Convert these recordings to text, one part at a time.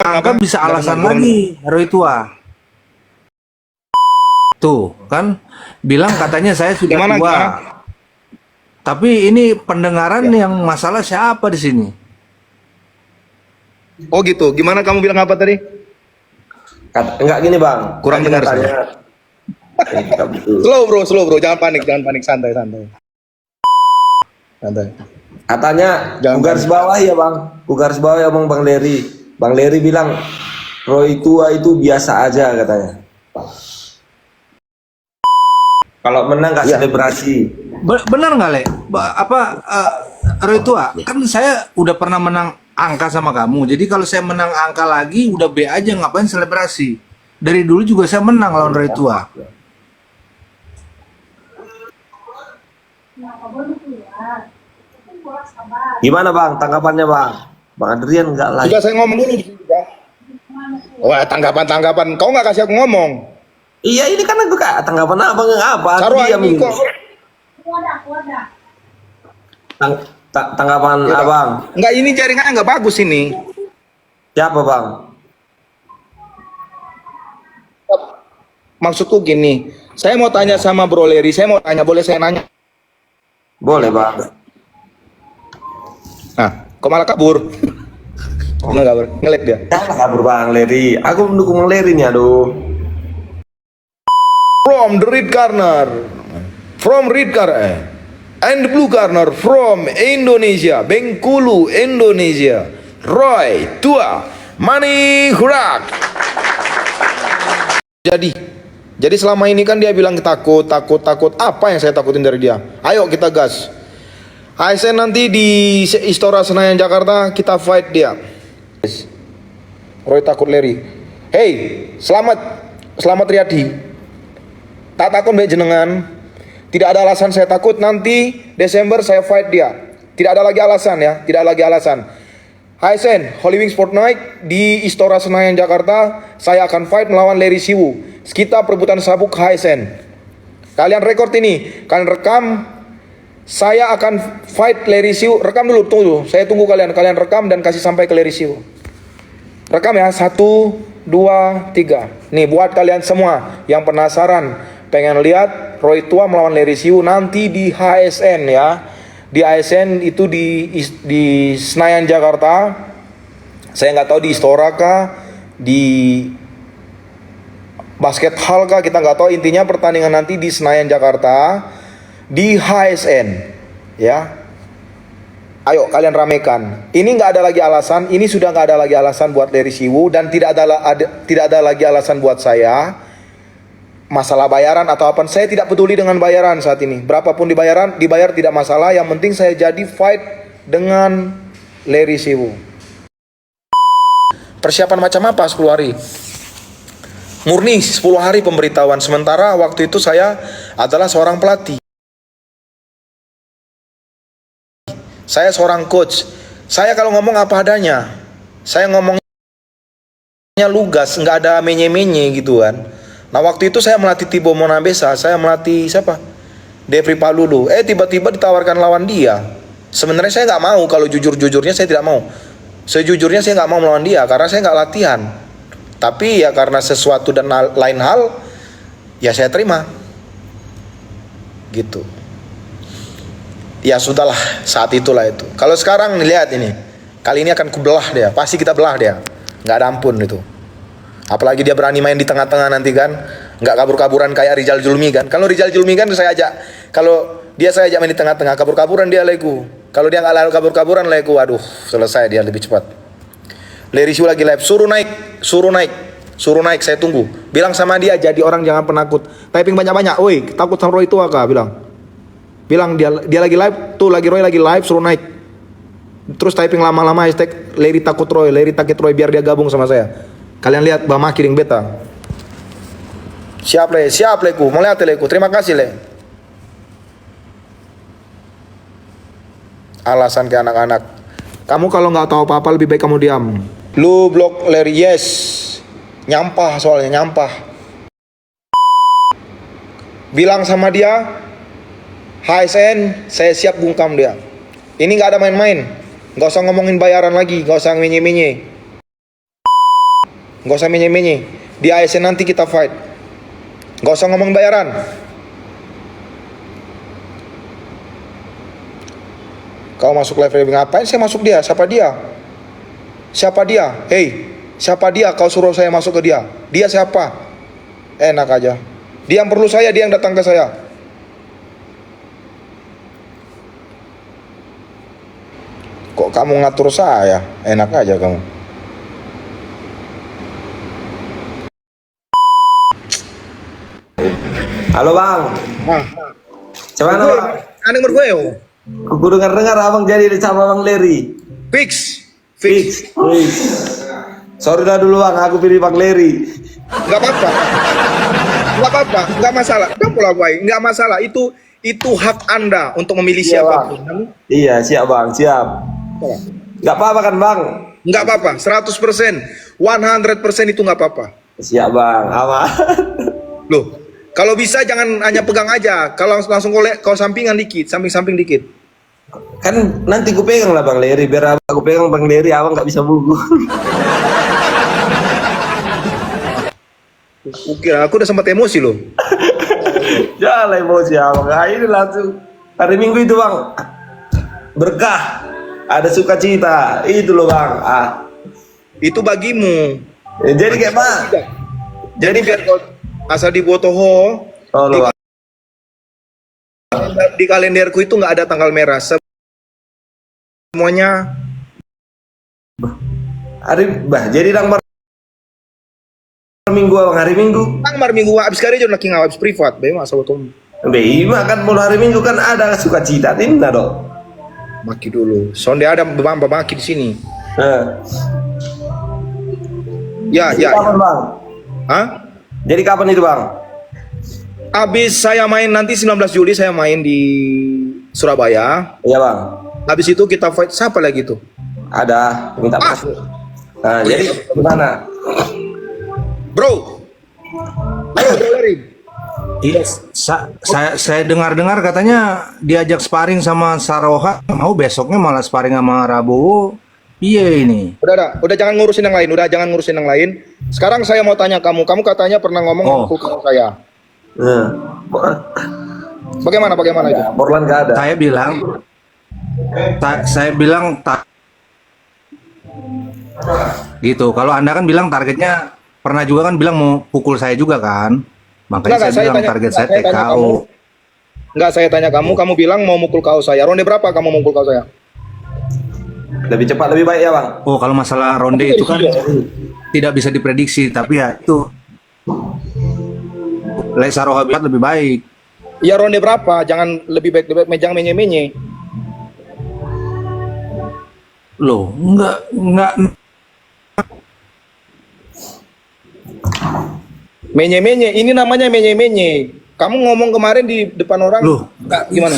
Angka bisa alasan lagi, Roy Tua. Tuh, kan bilang katanya saya sudah Gimana, tua. gimana? Tapi ini pendengaran yang masalah siapa di sini? Oh gitu. Gimana kamu bilang apa tadi? Enggak gini bang, Kurang kan dengar katanya, saya. kita butuh. Slow bro. Jangan panik, santai. Katanya Jangan ku garis bawah ya bang, ku garis bawah ya bang Leri. Bang Leri bilang Roy Tua itu biasa aja katanya. Kalau menang nggak Iya. selebrasi. Benar nggak, Le? Roy Tua, kan saya udah pernah menang angka sama kamu. Jadi kalau saya menang angka lagi, udah B aja, ngapain selebrasi? Dari dulu juga saya menang lawan Roy Tua. Gimana bang, tanggapannya bang? Bang Adrian nggak like. Sudah saya ngomong dulu. Wah, tanggapan. Kau nggak kasih aku ngomong. Iya ini kan aku kak tanggapan abang apa? Saru Diam ini ini. kok. Tanggapan abang. Nggak, ini jaringannya nggak bagus ini. Siapa bang? Maksudku gini, saya mau tanya sama Bro Leri, boleh saya nanya? Boleh bang. Nah, kok malah kabur? Nggak kabur, ngelag dia. Jangan kabur bang Leri. Aku mendukung Bang Leri nih aduh. From the red corner, and the blue corner from Indonesia, Bengkulu, Indonesia, Roy Tua Manihurak. Jadi selama ini kan dia bilang takut. Apa yang saya takutin dari dia? Ayo kita gas. ASN nanti di Istora Senayan Jakarta kita fight dia. Roy takut Leri. Hey, selamat Riyadi. Tak takut mbak jenengan. Tidak ada alasan saya takut. Nanti Desember saya fight dia. Tidak ada lagi alasan ya. Tidak ada lagi alasan. HSN Holy Wings Fortnite di Istora Senayan Jakarta. Saya akan fight melawan Leri Siwu. Kita perebutan sabuk HSN. Kalian rekord ini. Kalian rekam. Saya akan fight Leri Siwu. Rekam dulu, tunggu. Saya tunggu kalian. Kalian rekam dan kasih sampai ke Leri Siwu. Rekam ya. 1, 2, 3. Nih buat kalian semua yang penasaran pengen lihat Roy Tua melawan Leri Siwu nanti di HSN ya. Di HSN itu di Senayan Jakarta. Saya nggak tahu di Istora kah, di Basket Hall kah, kita nggak tahu. Intinya pertandingan nanti di Senayan Jakarta di HSN ya. Ayo kalian ramekan. Ini nggak ada lagi alasan. Ini sudah nggak ada lagi alasan buat Leri Siwu dan tidak ada lagi alasan buat saya. Masalah bayaran atau apa, saya tidak peduli dengan bayaran saat ini. Berapapun dibayar tidak masalah. Yang penting saya jadi fight dengan Leri Siwu. Persiapan macam apa 10 hari? Murni 10 hari pemberitahuan. Sementara waktu itu saya adalah seorang pelatih. Saya seorang coach. Saya kalau ngomong apa adanya. Saya ngomongnya lugas, nggak ada menye-menye gitu kan. Nah waktu itu saya melatih Tibo Monabesa, saya melatih siapa? Devri Palulu. Tiba-tiba ditawarkan lawan dia. Sebenarnya saya nggak mau, kalau jujur-jujurnya saya tidak mau. Sejujurnya saya nggak mau melawan dia karena saya nggak latihan. Tapi ya karena sesuatu dan lain hal, ya saya terima. Gitu. Ya sudahlah, saat itulah itu. Kalau sekarang lihat ini, kali ini akan kubelah dia. Pasti kita belah dia. Nggak ada ampun itu. Apalagi dia berani main di tengah-tengah nanti kan, nggak kabur-kaburan kayak Rizal Julmi kan. Kalau Rizal Julmi kan saya ajak, kalau dia saya ajak main di tengah-tengah, kabur-kaburan dia legu. Kalau dia nggak kabur-kaburan legu, aduh selesai dia lebih cepat. Leri Siwu lagi live, suruh naik, saya tunggu. Bilang sama dia jadi orang jangan penakut. Typing banyak-banyak, woi takut sama Roy Tua kah? Bilang dia lagi live, tuh lagi Roy lagi live, suruh naik. Terus typing lama-lama hashtag Leri takut Roy biar dia gabung sama saya. Kalian lihat Bama kiring beta. Siap leku. Mau lihat leku. Terima kasih le. Alasan ke anak-anak. Kamu kalau nggak tahu apa-apa lebih baik kamu diam. Lu blok Leri, yes. Nyampah soalnya nyampah. Bilang sama dia, HSN saya siap bungkam dia. Ini nggak ada main-main. Nggak usah ngomongin bayaran lagi, nggak usah menye-menye. Nggak usah menye-menye. Di ASN nanti kita fight. Nggak usah ngomong bayaran. Kau masuk live ngapain saya masuk dia? Siapa dia? Siapa dia? Hei, siapa dia? Kau suruh saya masuk ke dia. Dia siapa? Enak aja. Dia yang perlu saya, dia yang datang ke saya. Kok kamu ngatur saya? Enak aja kamu. Halo bang, Nah, cuman bang, aneh menurut gue yo. aku dengar abang jadi sama bang Leri. Fix. Fix. Sorry lah dulu bang, aku pilih bang Leri. Nggak apa-apa. Nggak apa-apa, nggak masalah. Nggak pula baik, nggak masalah. Itu hak Anda untuk memilih Iya, siapapun. Bang. Iya siap bang, siap. Nggak apa-apa kan bang? Nggak apa-apa, 100%, 100% itu nggak apa-apa. Siap bang, aman. Loh, kalau bisa jangan hanya pegang aja. Kalau langsung kau sampingan dikit, samping-samping dikit. Kan nanti ku pegang lah bang Leri, biar aku pegang bang Leri, abang nggak bisa buku. Aku udah sempat emosi loh. Jangan emosi abang. Nah, ini langsung hari Minggu itu bang, berkah, ada sukacita, itu loh bang. Itu bagimu. Jadi kayak bang. Jadi biar kau asal di Botoho, Oh loh bang. di kalenderku itu nggak ada tanggal merah. Semuanya Jadi Minggu bang, hari Minggu. tanggal minggu habis kali aja nak habis privat, bae masa waktu Bima kan mulai hari Minggu kan ada sukacita, tinda dong. maki dulu. Sonde ada bamba maki di sini. Ya. Kapan bang? Hah? Jadi kapan itu bang? Habis saya main nanti 19 Juli saya main di Surabaya. Iya bang. Habis itu kita fight siapa lagi tuh? Ada minta masuk. Nah, jadi gimana? Bro Larry. Iya, saya dengar-dengar katanya diajak sparring sama Saroha, mau besoknya malah sparring sama Rabowo. Iya ini. Udah jangan ngurusin yang lain, Sekarang saya mau tanya kamu katanya pernah ngomong mukul kamu saya. Bagaimana itu? Portland nggak ada. Saya bilang gitu. Kalau Anda kan bilang targetnya pernah juga kan bilang mau pukul saya juga kan. Makanya saya bilang target saya TKO. Enggak, saya tanya kamu bilang mau mukul KO saya. Ronde berapa kamu mau mukul KO saya? Lebih cepat lebih baik ya bang. Oh, kalau masalah ronde itu kan tidak bisa diprediksi, tapi ya itu Saroha bilang lebih baik. Ya ronde berapa? Jangan lebih baik jangan menye-menye. Loh, enggak Menye-menye, ini namanya menye-menye. Kamu ngomong kemarin di depan orang. Loh, Gimana?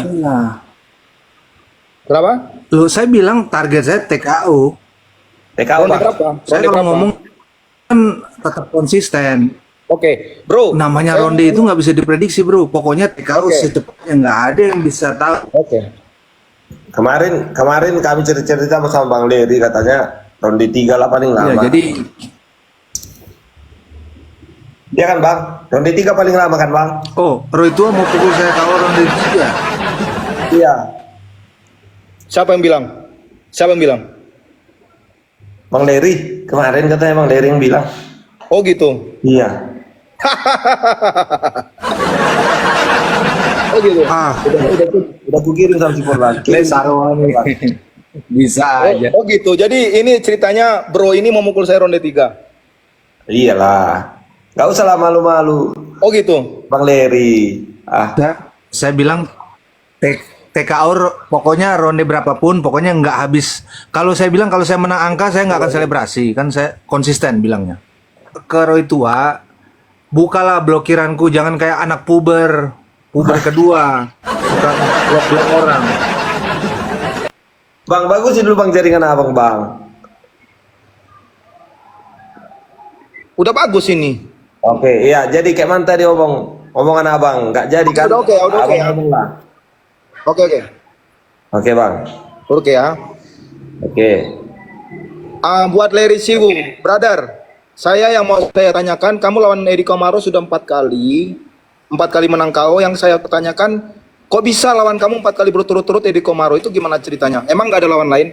Berapa? Loh, saya bilang target saya TKO. TKO Ronde bang. berapa? Saya Ronde kalau berapa? ngomong kan tetap konsisten. Oke, bro. Namanya saya- ronde itu nggak bisa diprediksi, bro. Pokoknya TKO Oke. secepatnya nggak ada yang bisa tahu. Oke. Kemarin kami cerita sama bang Leri, katanya ronde 3 lah paling lama. Ya, jadi Iya kan bang? Ronde 3 paling lama kan bang? Roy Tua mau pukul saya KO ronde 3. Iya. Siapa yang bilang? Bang Leri, kemarin katanya bang Leri yang bilang. Oh gitu. Iya. Oh gitu. Udah ku kirim sama si Portland. Bisa aja. Oh gitu. Jadi ini ceritanya bro ini mau mukul saya ronde 3. Iyalah. Gak usah lah malu-malu. Oh gitu. Bang Leri. Saya bilang TKO pokoknya ronde berapapun, pokoknya nggak habis. Kalau saya bilang kalau saya menang angka saya nggak akan selebrasi, kan saya konsisten bilangnya. Ke Roy Tua, bukalah blokiranku, jangan kayak anak puber kedua, suka blok orang. Bang, bagus dulu bang jaringan abang bang. Udah bagus ini. Oke, iya. Jadi kayak mana tadi omongan abang, nggak jadi kan? Udah oke. Abang ngomong lah. Oke. Oke bang. Oke ya. Oke. Buat Larry Siwu, brother. Saya yang mau saya tanyakan, kamu lawan Edi Komaro sudah 4 kali menang KO. Yang saya tanyakan, kok bisa lawan kamu 4 kali berturut-turut Edi Komaro? Itu gimana ceritanya? Emang nggak ada lawan lain?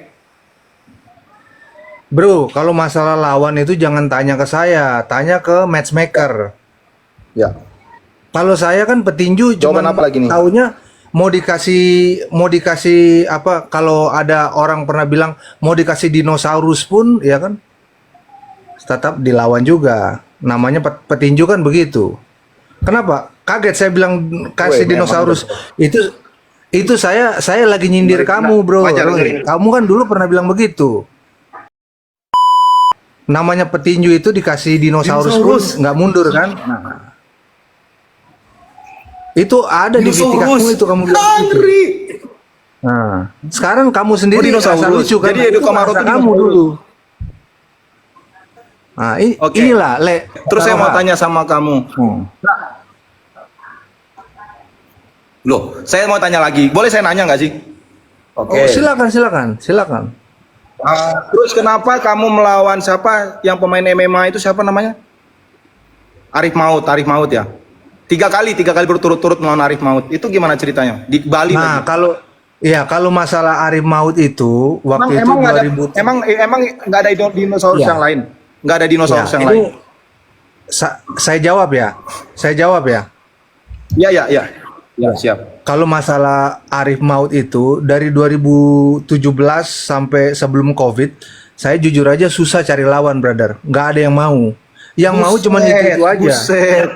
Bro, kalau masalah lawan itu jangan tanya ke saya, tanya ke matchmaker. Ya. Kalau saya kan petinju, Jawaban cuman apa lagi nih? taunya mau dikasih apa? Kalau ada orang pernah bilang mau dikasih dinosaurus pun, ya kan, tetap dilawan juga. Namanya petinju kan begitu. Kenapa? Kaget saya bilang kasih Weh, dinosaurus. Itu saya lagi nyindir kamu, bro. Wajar, Roy. wajar. Kamu kan dulu pernah bilang begitu. Namanya petinju itu dikasih dinosaurus pun nggak mundur kan? Nah, itu ada di BTK itu kamu bilang gitu. Nah, sekarang kamu sendiri dinosaurus. rasa lucu kan? Jadi Edo Itu Komaro bahasa tuh kamu dinosaurus. dulu. Nah, Oke. inilah Le. Terus saya mau Taruh, tanya sama kamu. Loh, saya mau tanya lagi. Boleh saya nanya nggak sih? Oke. Oh, silakan. Terus kenapa kamu melawan siapa yang pemain MMA itu siapa namanya? Arif Maut ya. 3 kali berturut-turut melawan Arif Maut. Itu gimana ceritanya? Di Bali Nah, lagi. kalau masalah Arif Maut itu waktu itu nggak ada, 2000. emang nggak ada dinosaurus Iya. yang lain? Nggak ada dinosaurus Ya, yang ini lain? saya jawab ya. Iya. Ya, siap. Kalau masalah Arif Maut itu dari 2017 sampai sebelum Covid, saya jujur aja susah cari lawan, brother. Nggak ada yang mau. Yang mau cuma itu aja. Buset.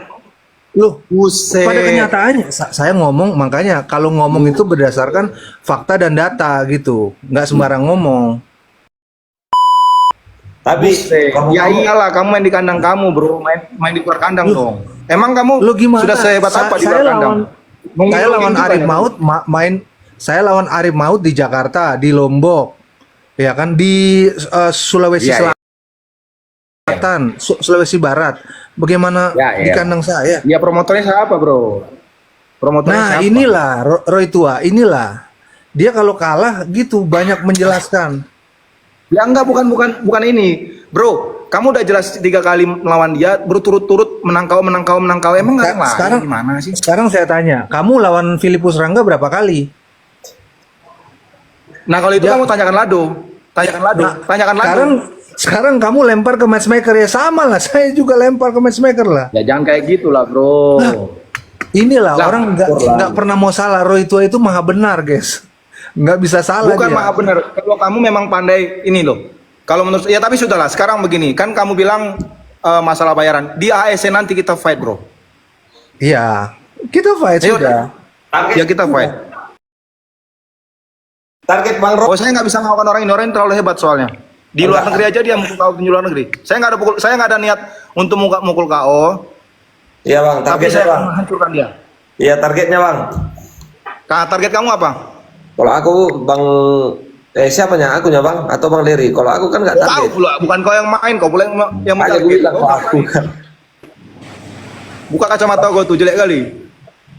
Loh, Buset. pada kenyataannya saya ngomong, makanya kalau ngomong itu berdasarkan fakta dan data gitu. Nggak sembarang ngomong. Tapi Ya iyalah, kamu main di kandang kamu, bro. Main di luar kandang dong. Emang kamu Lu gimana? sudah sehebat apa di Saya luar kandang? Saya lawan Arif Maut saya lawan Arif Maut di Jakarta, di Lombok. Ya kan di Sulawesi Iya, iya. Selatan, Sulawesi Barat. Bagaimana Ya, di iya. kandang saya? Ya promotornya siapa, bro? Promotornya Nah, siapa? inilah Roy tua, inilah. Dia kalau kalah gitu banyak menjelaskan. Ya enggak, bukan ini. Bro, kamu udah jelas 3 kali melawan dia, berturut-turut menang KO. Emang enggak yang lain? Sekarang Gimana sih? Sekarang saya tanya, kamu lawan Filipus Rangga berapa kali? Nah, kalau itu Ya. kamu tanyakan Lado. Tanyakan Lado. Sekarang kamu lempar ke matchmaker ya sama lah. Saya juga lempar ke matchmaker lah. Ya jangan kayak gitulah, bro. Inilah Lah, orang syukurlah. nggak pernah mau salah. Roy tua itu maha benar, guys. Nggak bisa salah Bukan dia. maha benar. Kalau kamu memang pandai ini loh. Kalau menurut ya, tapi sudahlah. Sekarang begini, kan kamu bilang masalah bayaran. Di ASC nanti kita fight, bro. Iya, kita fight Ayo, sudah. Ya kita fight. Target Bang Ro. Oh, saya nggak bisa ngelawan orang ini. Orang ini terlalu hebat soalnya. Di luar negeri aja dia mukul KO di luar negeri. Saya nggak ada niat untuk mukul KO. Iya Bang, Tapi targetnya saya Bang. akan menghancurkan dia. Iya targetnya Bang. Target kamu apa? Kalau aku Bang siapanya? Akunya Bang atau Bang Leri? Kalau aku kan nggak Tahu target. pula, bukan kau yang main, kau boleh yang Aja gue mentarget. bilang kalau aku kan. Buka kacamata kau tuh jelek kali.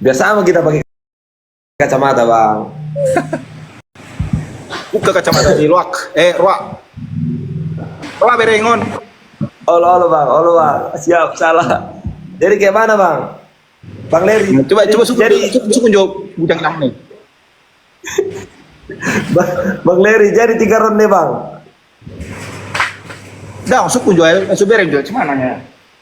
Biasa sama kita pakai kacamata Bang. Buka kacamata di luak. Ruak. Ruak berengon. Olo Bang, olo Bang. Siap, salah. Jadi kayak mana Bang? Bang Leri. Coba suku Jadi jawab bujang nang nih. Bang Leri jadi 3 ronde Bang. Dah, suku jawab, bereng jawab cuman nanya.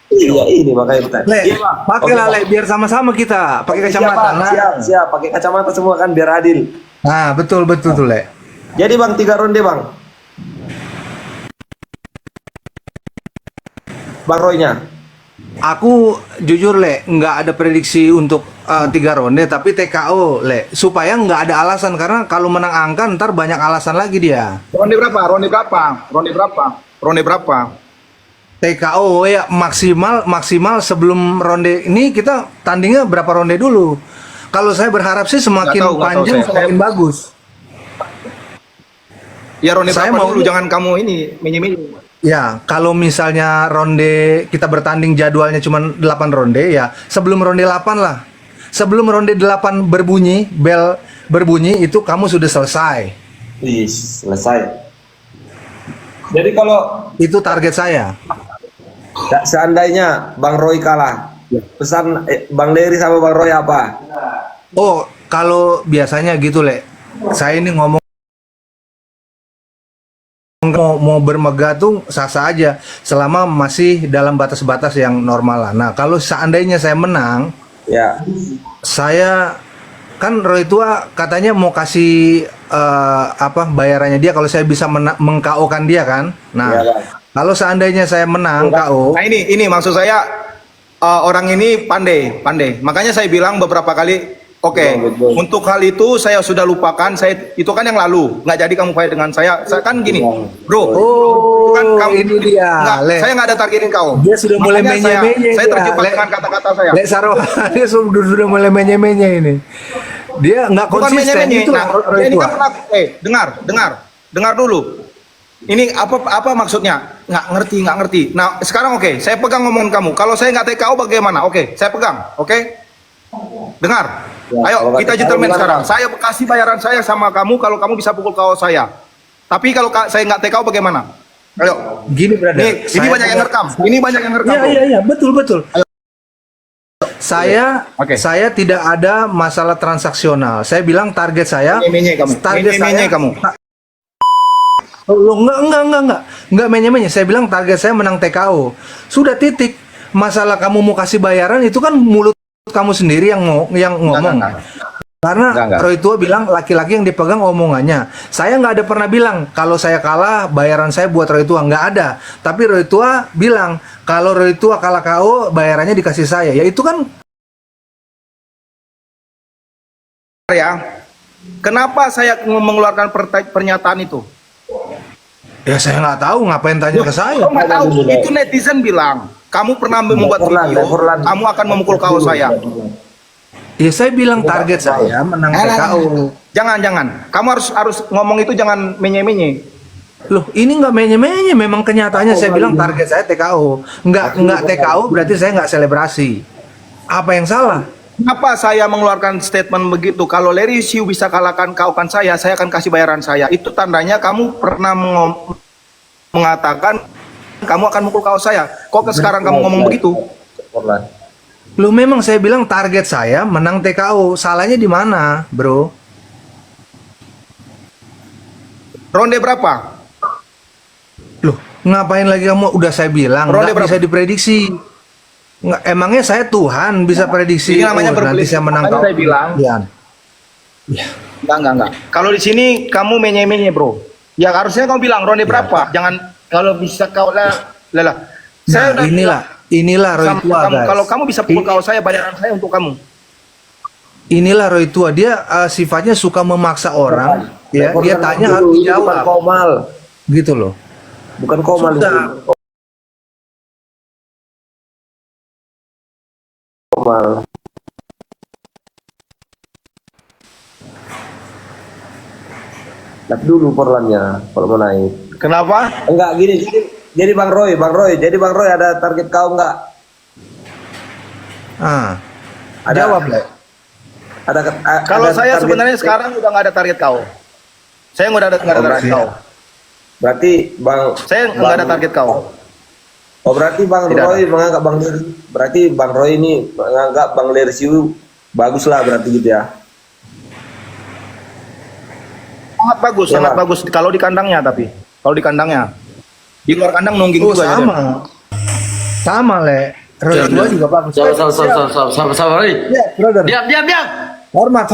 Iya ini makanya bertanya. Le, Iya, Bang. pakailah Oke, Le, biar sama-sama kita pakai Siap, kacamata. Bang. Siap, pakai kacamata semua kan biar adil. Nah, betul tuh Le. Jadi Bang 3 ronde Bang. Bang Roy-nya. Aku jujur Le, nggak ada prediksi untuk 3 ronde, tapi TKO Le, supaya nggak ada alasan karena kalau menang angka ntar banyak alasan lagi dia. Ronde berapa? TKO ya maksimal sebelum ronde ini kita tandingnya berapa ronde dulu. Kalau saya berharap sih semakin Nggak tahu panjang saya. semakin bagus. Ya ronde Saya berapa mau dulu, ini- jangan kamu ini minjem-minjem. Ya, kalau misalnya ronde kita bertanding jadwalnya cuma 8 ronde ya, sebelum ronde 8 lah. Sebelum ronde 8 berbunyi, bel berbunyi itu kamu sudah selesai. Selesai. Jadi kalau Itu target saya. Seandainya Bang Roy kalah, pesan Bang Leri sama Bang Roy apa? Oh, kalau biasanya gitu, Le. Saya ini ngomong mau bermegah tuh sah-sah aja selama masih dalam batas-batas yang normal lah. Nah, kalau seandainya saya menang, Ya. saya kan Roy Tua katanya mau kasih bayarannya dia kalau saya bisa meng-KO-kan dia kan. Nah, Ya, Bang. kalau seandainya saya menang KO, Nah ini maksud saya orang ini pandai. Makanya saya bilang beberapa kali, oke, Betul. untuk hal itu saya sudah lupakan. Itu kan yang lalu, nggak jadi kamu fight dengan saya. Saya kan gini, bro. oh, Kan kamu, ini dia, Le. saya nggak ada targetin kau. Dia sudah mulai Makanya menye-menye Saya dia, terjebak Le. dengan kata-kata saya. Le Saroha, dia sudah mulai menye-menye ini. Dia nggak Bukan konsisten menye-menye. itu Nah, Roy ini Tua. kan dengar dulu. Ini apa maksudnya? Nggak ngerti. Nah, sekarang oke, saya pegang ngomongan kamu. Kalau saya nggak TKO bagaimana? Oke, saya pegang. Oke? Dengar. Ya, Ayo, kalau nggak kita TKO gentleman gimana, sekarang. Bang? Saya kasih bayaran saya sama kamu kalau kamu bisa pukul KO saya. Tapi kalau saya nggak TKO bagaimana? Ayo. Gini, brother. Ini banyak yang ngerekam. Ini banyak yang ngerekam. bro. Iya, betul. Saya Oke. saya tidak ada masalah transaksional. Saya bilang target saya Menye-menye kamu. Target Menye-menye saya kamu. Oh, enggak menye-menye. Saya bilang target saya menang TKO. Sudah titik. Masalah kamu mau kasih bayaran itu kan mulut kamu sendiri yang ngomong. Enggak. Karena Enggak. Roy Tua bilang laki-laki yang dipegang omongannya. Saya nggak ada pernah bilang kalau saya kalah bayaran saya buat Roy Tua, nggak ada. Tapi Roy Tua bilang kalau Roy Tua kalah KO bayarannya dikasih saya. Ya itu kan Ya. Kenapa saya mengeluarkan pernyataan itu? ya saya nggak tahu ngapain tanya ke saya. Kau nggak tahu, itu netizen bilang, kamu pernah membuat video, kamu akan memukul KO saya. Ya saya bilang target saya menang TKO. Jangan. Kamu harus ngomong itu jangan menye-menye. Loh, ini nggak menye-menye, memang kenyataannya saya bilang target saya TKO. Nggak TKO berarti saya nggak selebrasi. Apa yang salah? Kenapa saya mengeluarkan statement begitu? Kalau Larry Siu bisa kalahkan KO-kan saya akan kasih bayaran saya. Itu tandanya kamu pernah mengatakan kamu akan mukul KO saya. Kok sekarang kamu ngomong begitu? Loh, memang saya bilang target saya menang TKO. Salahnya di mana, bro? Ronde berapa? Loh, ngapain lagi kamu? Udah saya bilang, Ronde nggak bisa diprediksi. Nggak, emangnya saya Tuhan bisa prediksi? Ini namanya nanti berbelit. saya menang Makanya KO. saya bilang. Ya. Enggak. Kalau di sini kamu menye-menye, bro. Ya harusnya kamu bilang ronde berapa. Jangan kalau bisa kau lelah. Saya Nah, udah inilah Roy sama Tua, kamu, guys. kalau kamu bisa pukul KO saya, bayaran saya untuk kamu. Inilah Roy Tua, dia sifatnya suka memaksa orang. Ya, dia tanya harus Bukan dijawab, Komal. gitu loh. Bukan Komal itu. Sudah. Komal. Lihat dulu porlannya kalau mau naik. Kenapa? Enggak gini. Jadi Bang Roy, jadi Bang Roy ada target kau enggak? Ada jawab, Le. Kalau ada saya target- sebenarnya sekarang udah nggak ada target KO. Saya nggak ada target KO. Berarti Bang Saya nggak ada target KO. Oh berarti Bang Tidak Roy menganggap berarti Bang Roy ini menganggap Bang Lersiu bagus lah berarti gitu ya. Sangat bagus, Ya, sangat Bang. bagus kalau di kandangnya tapi. Kalau di kandangnya. Di luar kandang nungging Oh, juga. sama. Sama, Le. Roy Tua juga bagus. Sabar. Ya, brother. Diam. Hormat.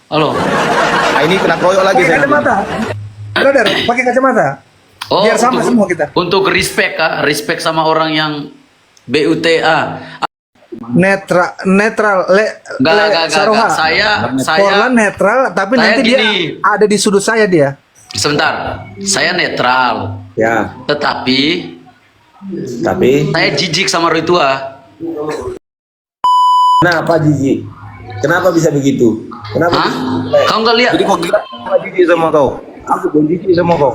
Halo. Nah, ini kena kroyok lagi Pakai saya. kacamata. Brother, pakai kacamata. Biar sama semua kita. Untuk respect, Kak. Respect sama orang yang BUTA. Netral, Enggak. Saroha. Saya Portland netral, tapi saya nanti dia gini. ada di sudut saya dia. sebentar. Saya netral. Ya, Tetapi tapi saya jijik sama Roy Tua. kenapa Jiji? Kenapa bisa begitu? Kenapa? Hah? Kau nggak lihat? Jadi kok gila jijik sama kau? Aku pun jijik sama kau.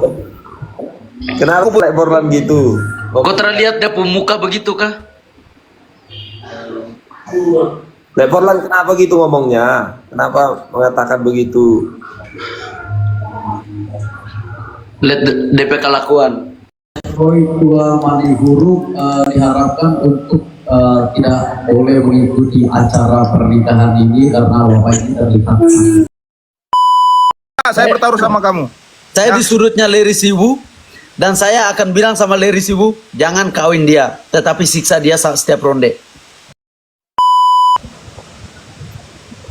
Kenapa play Portland gitu? Kau terlihat dia pemuka begitu kah? Play Portland kenapa gitu ngomongnya? Kenapa mengatakan begitu? Lihat DP kelakuan. Roy Tua Mani Huruf diharapkan untuk tidak boleh mengikuti acara pernikahan ini karena Bapak ini terlihat. Saya bertaruh sama kamu. Saya di sudutnya Larry Siwu dan saya akan bilang sama Larry Siwu, jangan kawin dia, tetapi siksa dia setiap ronde.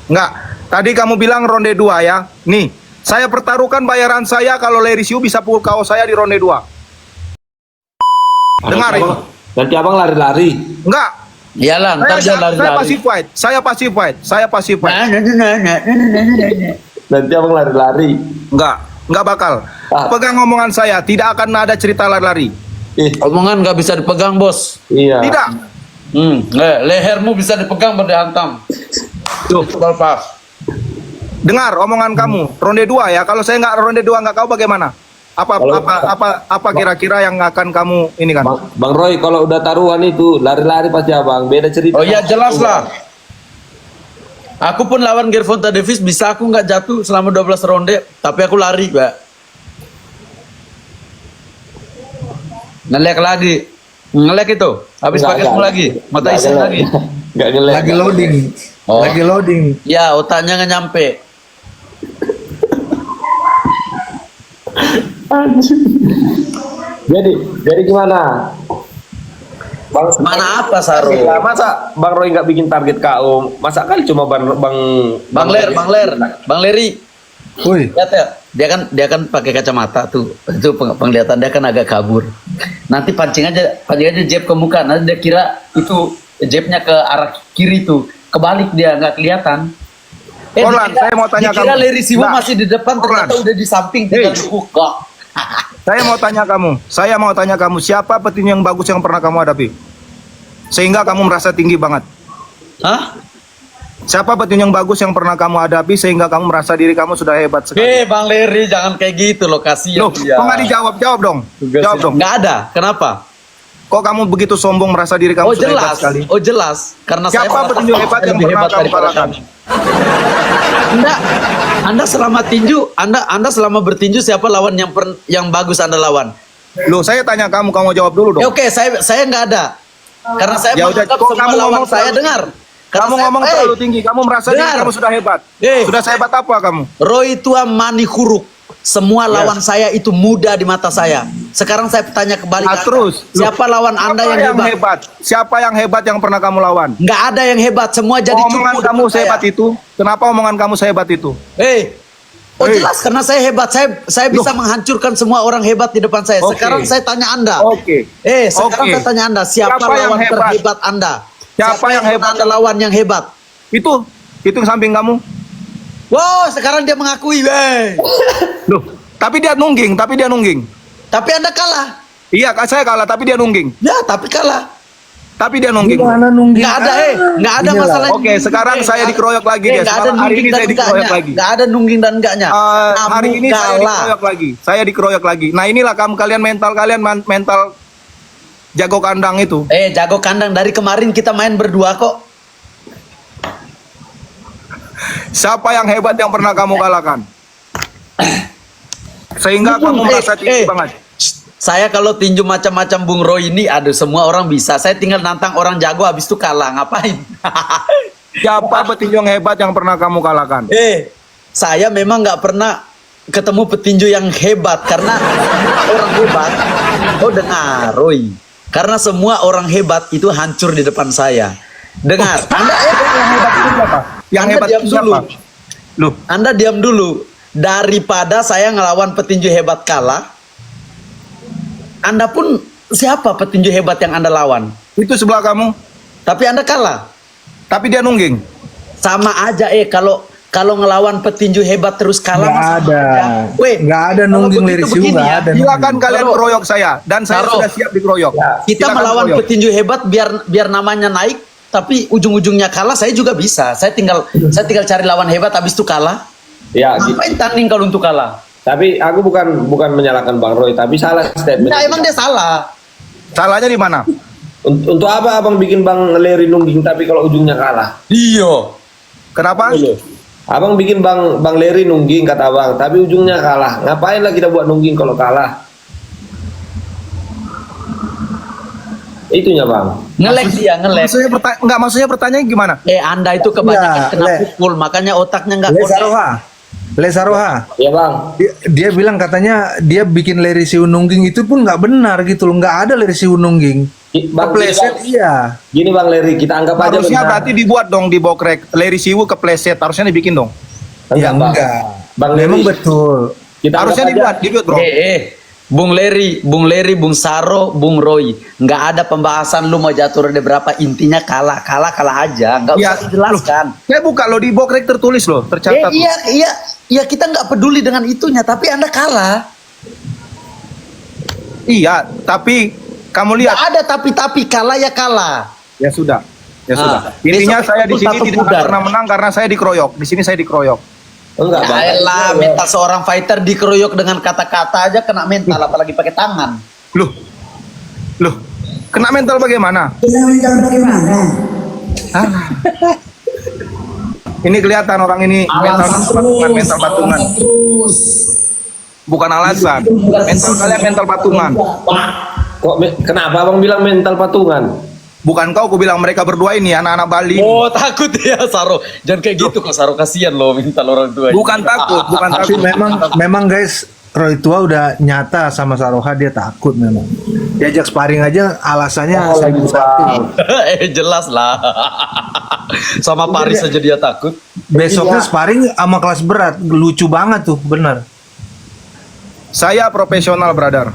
Enggak. Tadi kamu bilang ronde 2 ya. Nih, saya pertaruhkan bayaran saya kalau Larry Siu bisa pukul KO saya di ronde 2. Dengar itu. Nanti abang lari-lari. Enggak. Iyalah, ntar dia Saya lari-lari. pasti fight. Saya pasti fight. Nanti abang lari-lari. Enggak bakal. Ah. Pegang omongan saya, tidak akan ada cerita lari-lari. Omongan nggak bisa dipegang, bos. Iya. Tidak. Lehermu bisa dipegang berdihantam. Tuh, pas. Dengar omongan kamu. Ronde 2 ya. Kalau saya nggak ronde 2 nggak kau bagaimana? Apa kira-kira yang akan kamu ini kan? Bang Roy, kalau udah taruhan itu lari-lari pasti abang. Beda cerita. Oh ya jelas lah. Aku pun lawan Gervonta Davis bisa aku nggak jatuh selama 12 ronde, tapi aku lari, Mbak. Ngelek lagi. Ngelek itu. Habis pakai itu lagi. Mata isi lagi. Nggak ngelek. Lagi loading. Oh. Lagi loading. Ya, otaknya nggak nyampe. Jadi gimana? Bang, Mana apa, Saru? Masa Bang Roy nggak bikin target KO? Masa kali cuma Bang Leri. Woi, Lihat ya, dia kan pakai kacamata tuh. Itu penglihatan dia kan agak kabur. Nanti pancing aja jab ke muka. Nanti dia kira itu jabnya ke arah kiri tuh. Kebalik dia nggak kelihatan. Orlan, saya mau tanya dikira kamu. Larry Siwu Nah, masih di depan, ternyata Orlan. udah di samping tinggal Hey. dibuka. Saya mau tanya kamu, siapa petinju yang bagus yang pernah kamu hadapi? Sehingga kamu merasa tinggi banget. Hah? Siapa petinju yang bagus yang pernah kamu hadapi sehingga kamu merasa diri kamu sudah hebat sekali? Bang Larry, jangan kayak gitu loh, kasihan Loh, kok nggak dijawab? Jawab dong. Jawab dong. Nggak ada. Kenapa? Kok kamu begitu sombong merasa diri kamu Oh sudah hebat jelas, sekali? oh jelas. Karena Siapa saya petinju hebat yang lebih pernah kamu daripada kalahkan? kamu. Anda selama tinju, Anda selama bertinju siapa lawan yang bagus Anda lawan? Loh, saya tanya kamu jawab dulu dong. Ya, oke, saya nggak ada. Karena saya Ya udah, menganggap kok semua kamu lawan ngomong saya terlalu- dengar. Karena Kamu saya- ngomong terlalu tinggi, kamu merasa diri dengar. kamu sudah hebat. Sudah sehebat apa kamu? Roy Tua Mani Huruf. Semua lawan saya itu muda di mata saya. Sekarang saya tanya kembali Nah, ke Anda. terus. Siapa lawan Anda yang hebat? Siapa yang hebat yang pernah kamu lawan? Nggak ada yang hebat, semua jadi Omongan cupu kamu depan sehebat saya. itu? Kenapa omongan kamu sehebat itu? Oh Hei. jelas karena saya hebat, saya bisa menghancurkan semua orang hebat di depan saya. Oke. Sekarang saya tanya Anda. Oke. Sekarang Oke. saya tanya Anda, siapa Siapa yang lawan hebat? terhebat Anda? Siapa yang hebat? Anda lawan yang hebat? Itu yang samping kamu. Wow, sekarang dia mengakui, Loh, tapi dia nungging. Tapi Anda kalah. Iya, saya kalah, tapi dia nungging. Ya, tapi kalah. Tapi dia nungging. gimana nungging? Nggak ada, nggak ada Inilah. masalah. Oke, sekarang saya dikeroyok lagi dia. Nggak ada Semalam hari nungging ini dan saya dikeroyok enggaknya. lagi. Nggak ada nungging dan enggaknya. Hari Kamu ini saya kalah. dikeroyok lagi. Saya dikeroyok lagi. Nah, inilah kalian mental jago kandang itu. Jago kandang dari kemarin kita main berdua kok. Siapa yang hebat yang pernah kamu kalahkan? Sehingga kamu merasa tinggi banget. Saya kalau tinju macam-macam Bung Roy ini, aduh semua orang bisa. Saya tinggal nantang orang jago habis itu kalah. Ngapain? Siapa petinju yang hebat yang pernah kamu kalahkan? Saya memang nggak pernah ketemu petinju yang hebat karena semua orang hebat. Oh dengar, Roy. Karena semua orang hebat itu hancur di depan saya. Dengar, Anda Yang hebat itu siapa? Yang Anda hebat diam itu dulu. siapa? Loh, Anda diam dulu. Daripada saya ngelawan petinju hebat kalah, Anda pun siapa petinju hebat yang Anda lawan? itu sebelah kamu, Tapi Anda kalah. tapi dia nungging. Sama aja kalau ngelawan petinju hebat terus kalah Nggak mah sama ada. aja. Nggak ada kalau nungging begitu Larry Siwu, begini nggak ya. ada. Silakan kalian Kalau- keroyok saya dan saya Taruh. sudah siap dikeroyok. Kita Silakan melawan keroyok. petinju hebat biar namanya naik, tapi ujung-ujungnya kalah saya juga bisa. Saya tinggal cari lawan hebat habis itu kalah. Ya, Ngapain tanding kalau untuk kalah? tapi aku bukan menyalahkan Bang Roy, tapi salah statement. Nah, emang dia salah. Salahnya di mana? Untuk apa abang bikin Bang Larry nungging tapi kalau ujungnya kalah? Iya. Kenapa? Abang bikin Bang Larry nungging kata abang, tapi ujungnya kalah. Ngapain lah kita buat nungging kalau kalah? Itunya bang. Ngelek dia, ngelek. Maksudnya pertanyaan gimana? Anda itu kebanyakan Enggak, kena Le. pukul, makanya otaknya nggak Le connect. Saroha. Le Saroha. Ya bang. Dia bilang katanya dia bikin Leri Siunungging itu pun nggak benar gitu loh. Nggak ada Leri Siunungging. Bang, Kepleset iya. Gini bang Leri, kita anggap aja Harusnya benar. berarti dibuat dong di bokrek. Leri Siwu kepleset, harusnya dibikin dong. Ya Bang. enggak. Bang Memang Leri, betul. kita Harusnya anggap aja- dibuat bro. Bung Leri, Bung Saro, Bung Roy, nggak ada pembahasan lu mau jatuh rode berapa, intinya kalah aja, nggak usah Ya, dijelaskan. Saya buka lo di bokrek tertulis loh, tercatat. Iya, kita nggak peduli dengan itunya, tapi Anda kalah. Iya, tapi kamu lihat. Nggak ada tapi kalah ya kalah. Ya sudah. Ya Ah, sudah. Intinya besok saya di itu sini satu tidak akan pudar. pernah menang karena saya dikeroyok. Di sini saya dikeroyok. Enggak bang. Ayolah, mental seorang fighter dikeroyok dengan kata-kata aja kena mental, apalagi pakai tangan. Loh. Kena mental bagaimana? Ah. Ini kelihatan orang ini mental patungan. Bukan alasan. Mental kalian mental patungan. Kok kenapa abang bilang mental patungan? Bukan kau, aku bilang mereka berdua ini anak-anak Bali. Oh, takut ya Saro. Jangan kayak gitu kok Saro, kasihan loh mental orang tua. Bukan takut, bukan Tapi takut. memang guys, Roy Tua udah nyata sama Saroha, dia takut memang. Diajak sparring aja alasannya satu. Jelas lah. Sama Paris aja dia takut. Besoknya sparring sama kelas berat, lucu banget tuh, bener. Saya profesional, brother.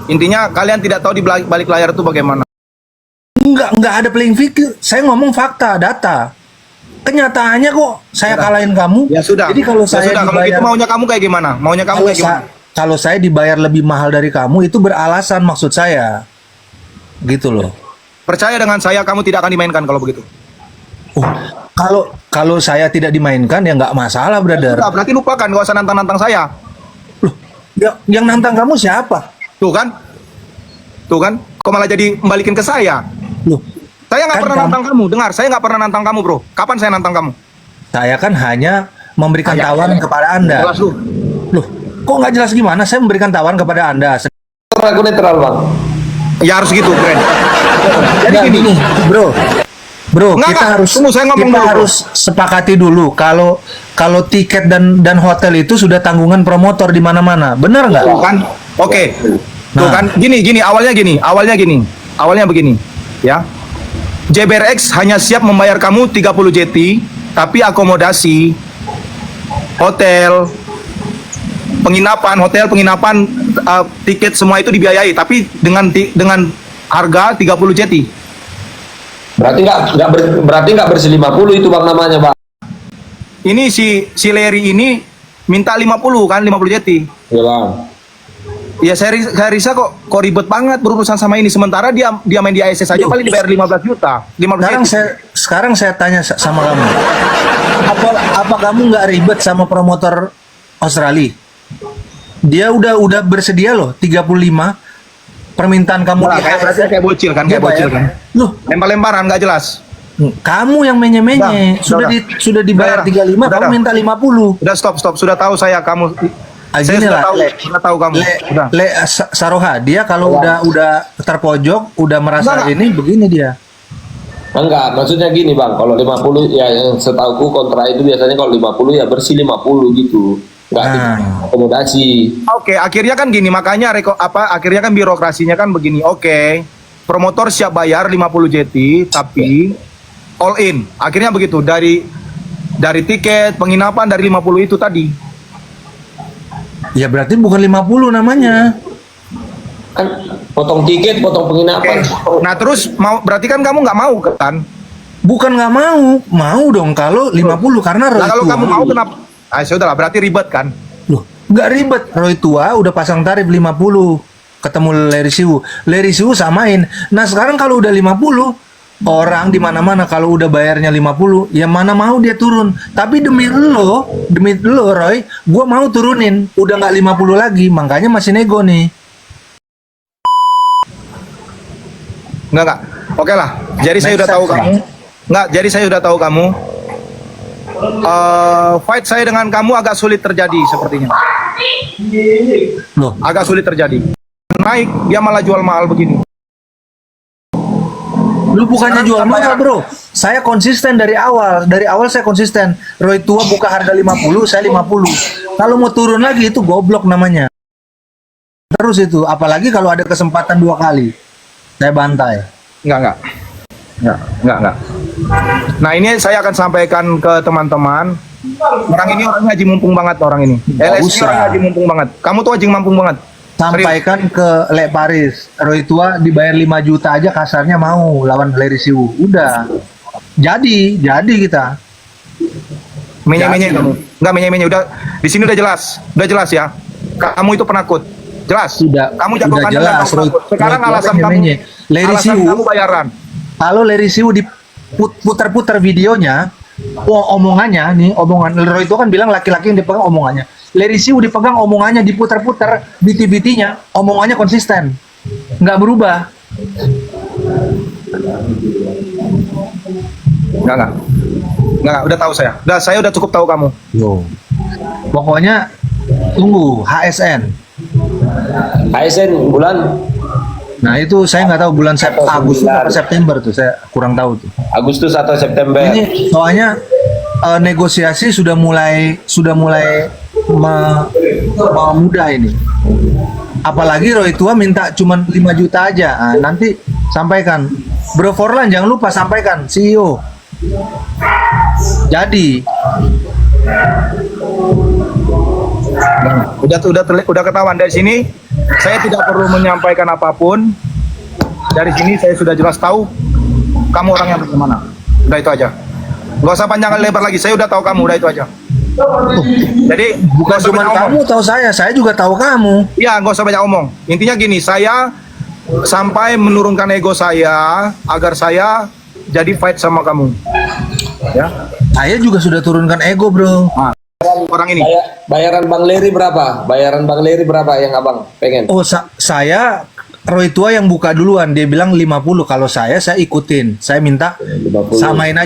Intinya kalian tidak tahu di balik layar itu bagaimana. Enggak ada playing victim. Saya ngomong fakta, data. Kenyataannya kok saya kalahin kamu. Ya sudah. Jadi kalau Ya saya sudah, kalau gitu maunya kamu kayak gimana? Maunya kamu kayak gimana? kalau saya dibayar lebih mahal dari kamu itu beralasan maksud saya. Gitu loh. Percaya dengan saya, kamu tidak akan dimainkan kalau begitu. Kalau saya tidak dimainkan ya nggak masalah, brother. Sudah, berarti lupakan, gak usah nantang-nantang saya. Loh, yang nantang kamu siapa? Tuh kan? Kok malah jadi membalikin ke saya? Loh, Saya nggak Kan pernah kamu- nantang kamu. Dengar, saya nggak pernah nantang kamu, bro. Kapan saya nantang kamu? saya kan hanya memberikan tawaran kepada Anda. Jelas lu. Loh, kok nggak jelas gimana? Saya memberikan tawaran kepada Anda. Aku netral bang. Ya harus gitu, keren. Jadi Nggak, gini, bro, Nggak, kita nggak. harus Tunggu, saya ngomong kita dulu, bro. harus sepakati dulu kalau tiket dan hotel itu sudah tanggungan promotor di mana-mana, benar nggak? tuh kan? Oke. Tuh Nah. kan, awalnya begini, ya. JBRX hanya siap membayar kamu 30 JT, tapi akomodasi, hotel, penginapan, tiket semua itu dibiayai, tapi dengan harga 30 JT. Berarti nggak bersih 50 itu bang namanya bang. Ini si Leri ini minta 50 kan, 50 JT. Ya bang. Ya saya risa kok ribet banget berurusan sama ini, sementara dia main di ASS saja paling dibayar 15 juta. 15 JT. Sekarang saya tanya sama kamu, apa kamu nggak ribet sama promotor Australia? Dia udah bersedia loh 35 permintaan kamu Nah, di berarti ASS. kayak bocil kan, Dia kayak bocil bayar. kan. Loh, Lempar-lemparan nggak jelas. kamu yang menye-menye sudah dibayar 35, kamu minta 50. Udah stop. Sudah tahu saya kamu. Saya Gini sudah lah, tahu, sudah tahu kamu. Udah. Saroha, dia kalau udah terpojok, udah merasa Enggak. ini begini dia. Enggak, maksudnya gini bang, kalau 50 ya yang setauku kontra itu biasanya kalau 50 ya bersih 50 gitu. Enggak akomodasi. Oke, akhirnya kan gini, makanya akhirnya kan birokrasinya kan begini. Oke, promotor siap bayar 50 JT, tapi all in. Akhirnya begitu, dari tiket, penginapan dari 50 itu tadi. Ya berarti bukan 50 namanya. Kan potong tiket, potong penginapan. Nah terus berarti kan kamu nggak mau kan? Bukan nggak mau dong kalau 50 karena Roy Nah kalau Tua. kamu mau kenapa? Ah sudahlah, berarti ribet kan? Loh, nggak ribet. Roy Tua udah pasang tarif 50. Ketemu Leri Siwu samain. Nah sekarang kalau udah 50, orang di mana-mana kalau udah bayarnya 50, ya mana mau dia turun. Tapi demi lo Roy, gua mau turunin. Udah nggak 50 lagi, makanya masih nego nih. Enggak. Oke lah. Jadi saya udah tahu kamu. Enggak, jadi saya udah tahu kamu. Fight saya dengan kamu agak sulit terjadi sepertinya. Loh, Agak sulit terjadi. Naik, dia malah jual mahal begini. Lu bukannya jual mahal, Bro. Saya konsisten dari awal. Dari awal saya konsisten. Roy tua buka harga 50, saya 50. Kalau mau turun lagi itu goblok namanya. Terus itu, apalagi kalau ada kesempatan 2 kali. Saya bantai. Enggak. Nah, ini saya akan sampaikan ke teman-teman. Orang ini orangnya haji mumpung banget orang ini. Nggak LS ini usah. orangnya haji mumpung banget. Kamu tuh haji mumpung banget. Sampaikan ke Lek Paris. Roy tua dibayar 5 juta aja kasarnya mau lawan Larry Siwu. Udah. Jadi kita. Menye-menye kamu. Enggak menye-menye, udah di sini udah jelas ya. Kamu itu penakut. Jelas. Sudah. Kamu Sudah jagokan jelas. kamu penakut. Sekarang Roy tua alasan kamu menye-menye. Larry alasan Siwu. kamu bayaran. Kalau Larry Siwu diputar-putar videonya, omongannya nih, omongan Roy itu kan bilang laki-laki yang dipegang omongannya. Larry Siwu dipegang omongannya, diputar-putar biti-bitinya, omongannya konsisten, nggak berubah. Enggak. Udah tahu saya. Saya udah cukup tahu kamu. Pokoknya tunggu HSN. ASN bulan Nah itu saya nggak tahu bulan Agustus atau September tuh, saya kurang tahu tuh. Agustus atau September. Ini soalnya negosiasi sudah mulai mudah ini. Apalagi Roy tua minta cuma 5 juta aja. Nah, nanti sampaikan. Bro Forlan jangan lupa sampaikan CEO. Jadi Udah ketahuan dari sini. Saya tidak perlu menyampaikan apapun. Dari sini saya sudah jelas tahu kamu orangnya bagaimana. Udah itu aja. Gak usah panjang lebar lagi. Saya udah tahu kamu. Udah itu aja. Jadi bukan nggak usah cuma banyak kamu omong. tahu saya juga tahu kamu. Iya, nggak usah banyak omong. Intinya gini, saya sampai menurunkan ego saya agar saya jadi fight sama kamu. Ya, Saya juga sudah turunkan ego, Bro. orang ini. Bayaran Bang Leri berapa? Bayaran Bang Leri berapa yang abang pengen? Oh, saya Roy tua yang buka duluan. Dia bilang 50. Kalau saya ikutin. Saya minta 50. samain aja.